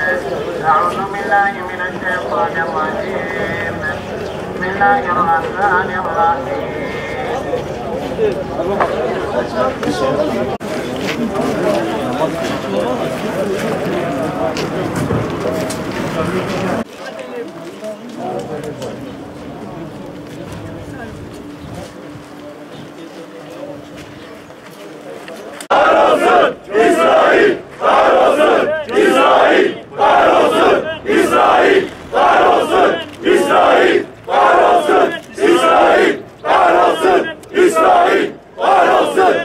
أعوذ بالله من الشيطان الرجيم بسم الله الرحمن الرحيم Kahrolsun İsrail! Kahrolsun İsrail! Kahrolsun İsrail! Kahrolsun İsrail! Kahrolsun İsrail! Kahrolsun İsrail! Kahrolsun!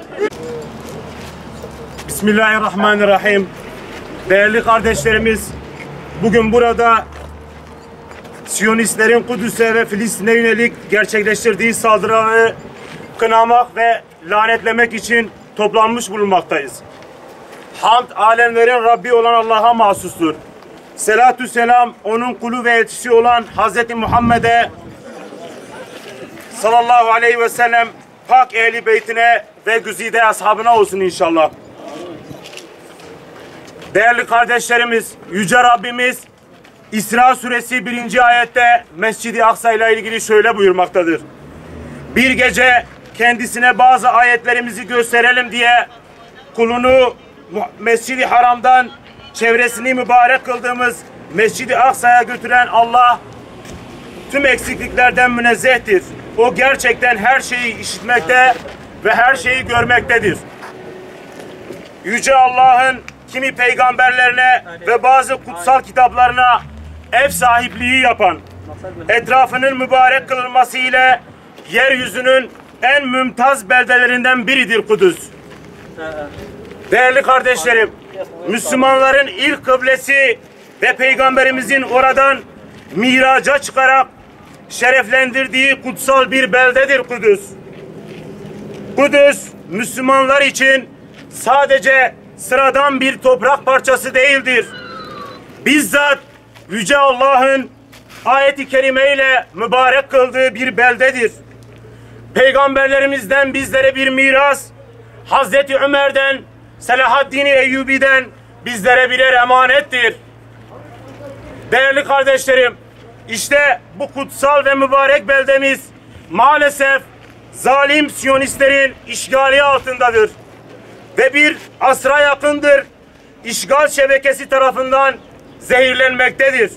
Bismillahirrahmanirrahim. Değerli kardeşlerimiz, bugün burada Siyonistlerin Kudüs'e ve Filistin'e yönelik gerçekleştirdiği saldırıları kınamak ve lanetlemek için toplanmış bulunmaktayız. Hamd alemlerin Rabbi olan Allah'a mahsustur. Selatü selam onun kulu ve elçisi olan Hazreti Muhammed'e sallallahu aleyhi ve sellem, pak ehli beytine ve güzide ashabına olsun inşallah. Değerli kardeşlerimiz, Yüce Rabbimiz İsra suresi 1. ayette Mescid-i Aksa ile ilgili şöyle buyurmaktadır. Bir gece kendisine bazı ayetlerimizi gösterelim diye kulunu Mescid-i Haram'dan çevresini mübarek kıldığımız Mescid-i Aksa'ya götüren Allah tüm eksikliklerden münezzehtir. O gerçekten her şeyi işitmekte ve her şeyi görmektedir. Yüce Allah'ın kimi peygamberlerine ve bazı kutsal kitaplarına ev sahipliği yapan, etrafının mübarek kılınması ile yeryüzünün en mümtaz beldelerinden biridir Kudüs. Değerli kardeşlerim, Müslümanların ilk kıblesi ve Peygamberimizin oradan miraca çıkarak şereflendirdiği kutsal bir beldedir Kudüs. Kudüs, Müslümanlar için sadece sıradan bir toprak parçası değildir. Bizzat Yüce Allah'ın ayet-i kerime ile mübarek kıldığı bir beldedir. Peygamberlerimizden bizlere bir miras, Hazreti Ömer'den, Selahaddin Eyyubi'den bizlere birer emanettir. Değerli kardeşlerim, işte bu kutsal ve mübarek beldemiz maalesef zalim Siyonistlerin işgali altındadır. Ve bir asra yakındır işgal şebekesi tarafından zehirlenmektedir.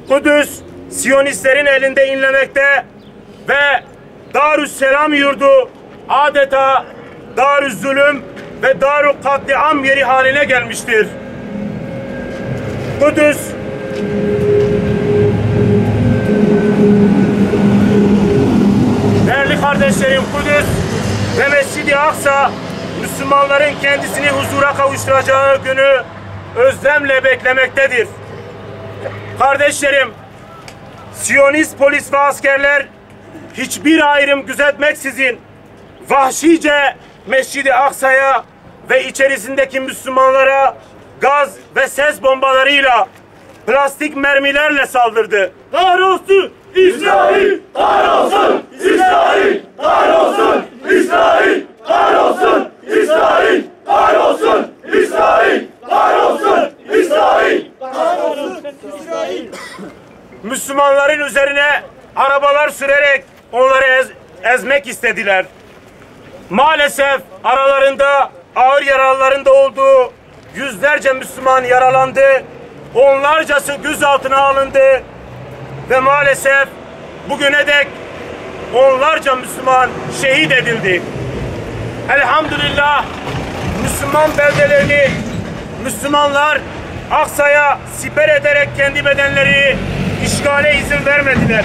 Kudüs, Siyonistlerin elinde inlemekte ve Darüsselam yurdu adeta Darüzzülüm ve Darü Katliam yeri haline gelmiştir. Kudüs, değerli kardeşlerim, Kudüs ve Mescid-i Aksa Müslümanların kendisini huzura kavuşturacağı günü özlemle beklemektedir. Kardeşlerim, Siyonist polis ve askerler hiçbir ayrım gözetmeksizin vahşice Mescid-i Aksa'ya ve içerisindeki Müslümanlara gaz ve ses bombalarıyla, plastik mermilerle saldırdı. Kahrolsun İsrail! Kahrolsun İsrail! Kahrolsun İsrail! Kahrolsun İsrail! Kahrolsun İsrail! Kahrolsun İsrail! Kahrolsun İsrail! Müslümanların üzerine arabalar sürerek onları ezmek istediler. Maalesef aralarında ağır yaralıların da olduğu yüzlerce Müslüman yaralandı, onlarcası gözaltına alındı ve maalesef bugüne dek onlarca Müslüman şehit edildi. Elhamdülillah Müslüman beldelerini Müslümanlar Aksa'ya siper ederek kendi bedenleri işgale izin vermediler.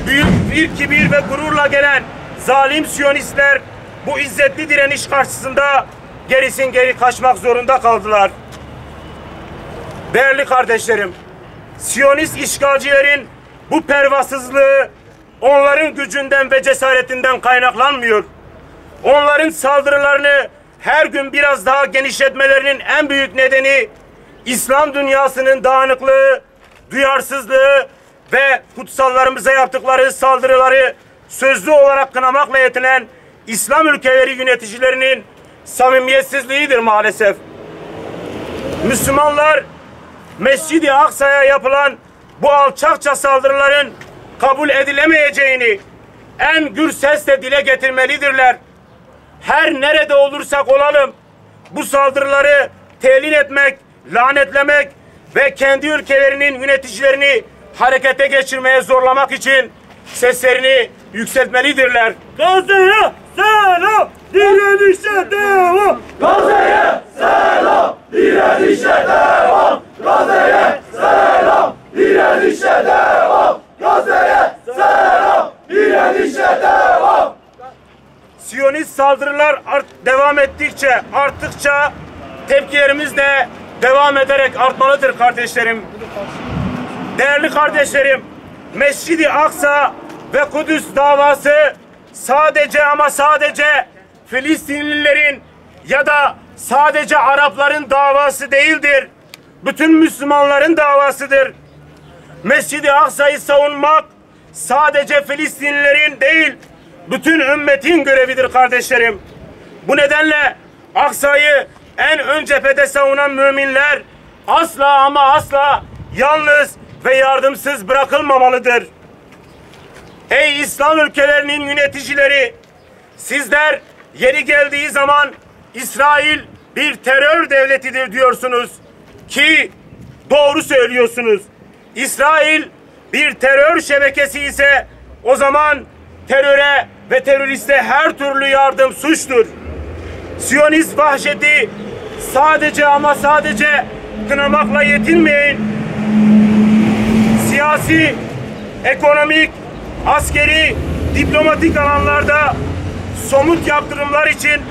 Büyük bir kibir ve gururla gelen zalim Siyonistler bu izzetli direniş karşısında gerisin geri kaçmak zorunda kaldılar. Değerli kardeşlerim, Siyonist işgalcilerin bu pervasızlığı onların gücünden ve cesaretinden kaynaklanmıyor. Onların saldırılarını her gün biraz daha genişletmelerinin en büyük nedeni İslam dünyasının dağınıklığı, duyarsızlığı ve kutsallarımıza yaptıkları saldırıları sözlü olarak kınamakla yetinen İslam ülkeleri yöneticilerinin samimiyetsizliğidir maalesef. Müslümanlar Mescid-i Aksa'ya yapılan bu alçakça saldırıların kabul edilemeyeceğini en gür sesle dile getirmelidirler. Her nerede olursak olalım bu saldırıları telin etmek, lanetlemek ve kendi ülkelerinin yöneticilerini harekete geçirmeye zorlamak için seslerini yükseltmelidirler. Gazze'ye selam, direnişe devam. Gazze'ye selam, direnişe devam. Gazze'ye selam, direnişe devam. Gazze'ye selam, direnişe devam. Siyonist saldırılar devam ettikçe, arttıkça tepkilerimiz de devam ederek artmalıdır kardeşlerim. Değerli kardeşlerim, Mescid-i Aksa ve Kudüs davası sadece ama sadece Filistinlilerin ya da sadece Arapların davası değildir. Bütün Müslümanların davasıdır. Mescid-i Aksa'yı savunmak sadece Filistinlilerin değil, bütün ümmetin görevidir kardeşlerim. Bu nedenle Aksa'yı en ön cephede savunan müminler asla ama asla yalnız ve yardımsız bırakılmamalıdır. Ey İslam ülkelerinin yöneticileri, sizler yeri geldiği zaman İsrail bir terör devletidir diyorsunuz ki doğru söylüyorsunuz. İsrail bir terör şebekesi ise o zaman teröre ve teröriste her türlü yardım suçtur. Siyonist vahşeti sadece ama sadece kınamakla yetinmeyin. Siyasi, ekonomik, askeri, diplomatik alanlarda somut yaptırımlar için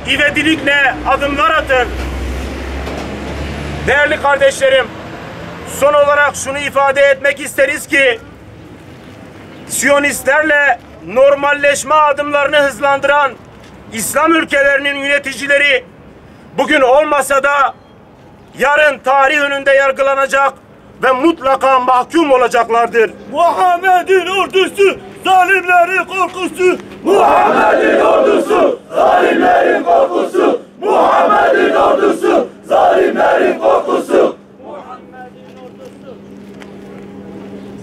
ivedilikle adımlar atın. Değerli kardeşlerim, son olarak şunu ifade etmek isteriz ki Siyonistlerle normalleşme adımlarını hızlandıran İslam ülkelerinin yöneticileri bugün olmasa da yarın tarih önünde yargılanacak ve mutlaka mahkum olacaklardır. Muhammed'in ordusu, zalimlerin korkusu. Muhammed'in ordusu, zalimlerin korkusu. Muhammed'in ordusu, zalimlerin korkusu.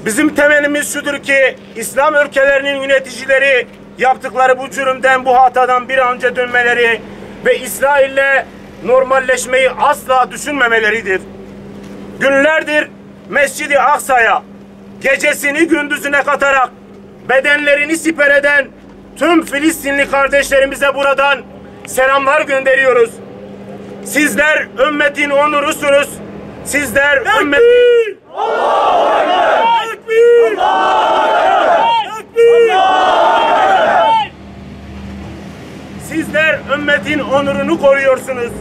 Bizim temelimiz şudur ki İslam ülkelerinin yöneticileri yaptıkları bu cürümden, bu hatadan bir an önce dönmeleri ve İsrail'le normalleşmeyi asla düşünmemeleridir. Günlerdir Mescid-i Aksa'ya gecesini gündüzüne katarak bedenlerini siper eden tüm Filistinli kardeşlerimize buradan selamlar gönderiyoruz. Sizler ümmetin onurusunuz. Sizler ümmetin... Allahu Ekber! Ekber! Allahu Ekber! Sizler ümmetin onurunu koruyorsunuz.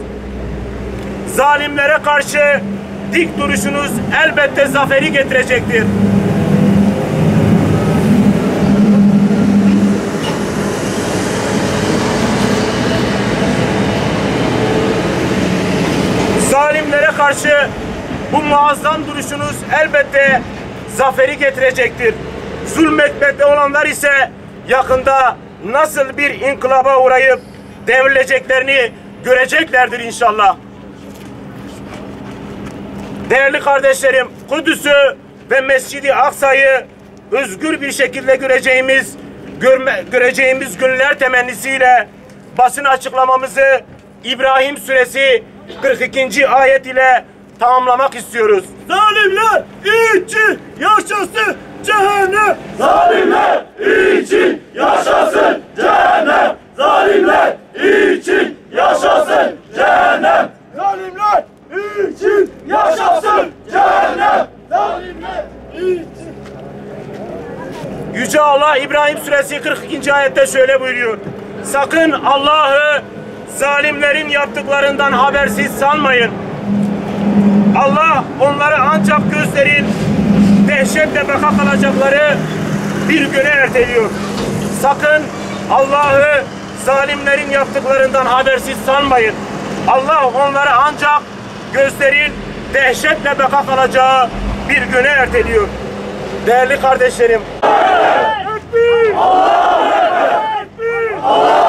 Zalimlere karşı dik duruşunuz elbette zaferi getirecektir. Zalimlere karşı bu muazzam duruşunuz elbette zaferi getirecektir. Zulmetmekte olanlar ise yakında nasıl bir inkılaba uğrayıp devrileceklerini göreceklerdir inşallah. Değerli kardeşlerim, Kudüs'ü ve Mescid-i Aksa'yı özgür bir şekilde göreceğimiz günler temennisiyle basın açıklamamızı İbrahim Suresi 42. ayet ile tamamlamak istiyoruz. Zalimler için yaşasın cehennem. Zalimler için yaşasın cehennem. Zalimler için yaşasın cehennem. Zalimler için yaşasın cehennem. Zalimler için. Yüce Allah İbrahim Suresi 42. ayette şöyle buyuruyor. Sakın Allah'ı zalimlerin yaptıklarından habersiz sanmayın. Allah onları ancak gözlerin dehşetle baka kalacakları bir güne erteliyor. Sakın Allah'ı zalimlerin yaptıklarından habersiz sanmayın. Allah onları ancak gözlerin dehşetle baka kalacağı bir güne erteliyor. Değerli kardeşlerim. Allah!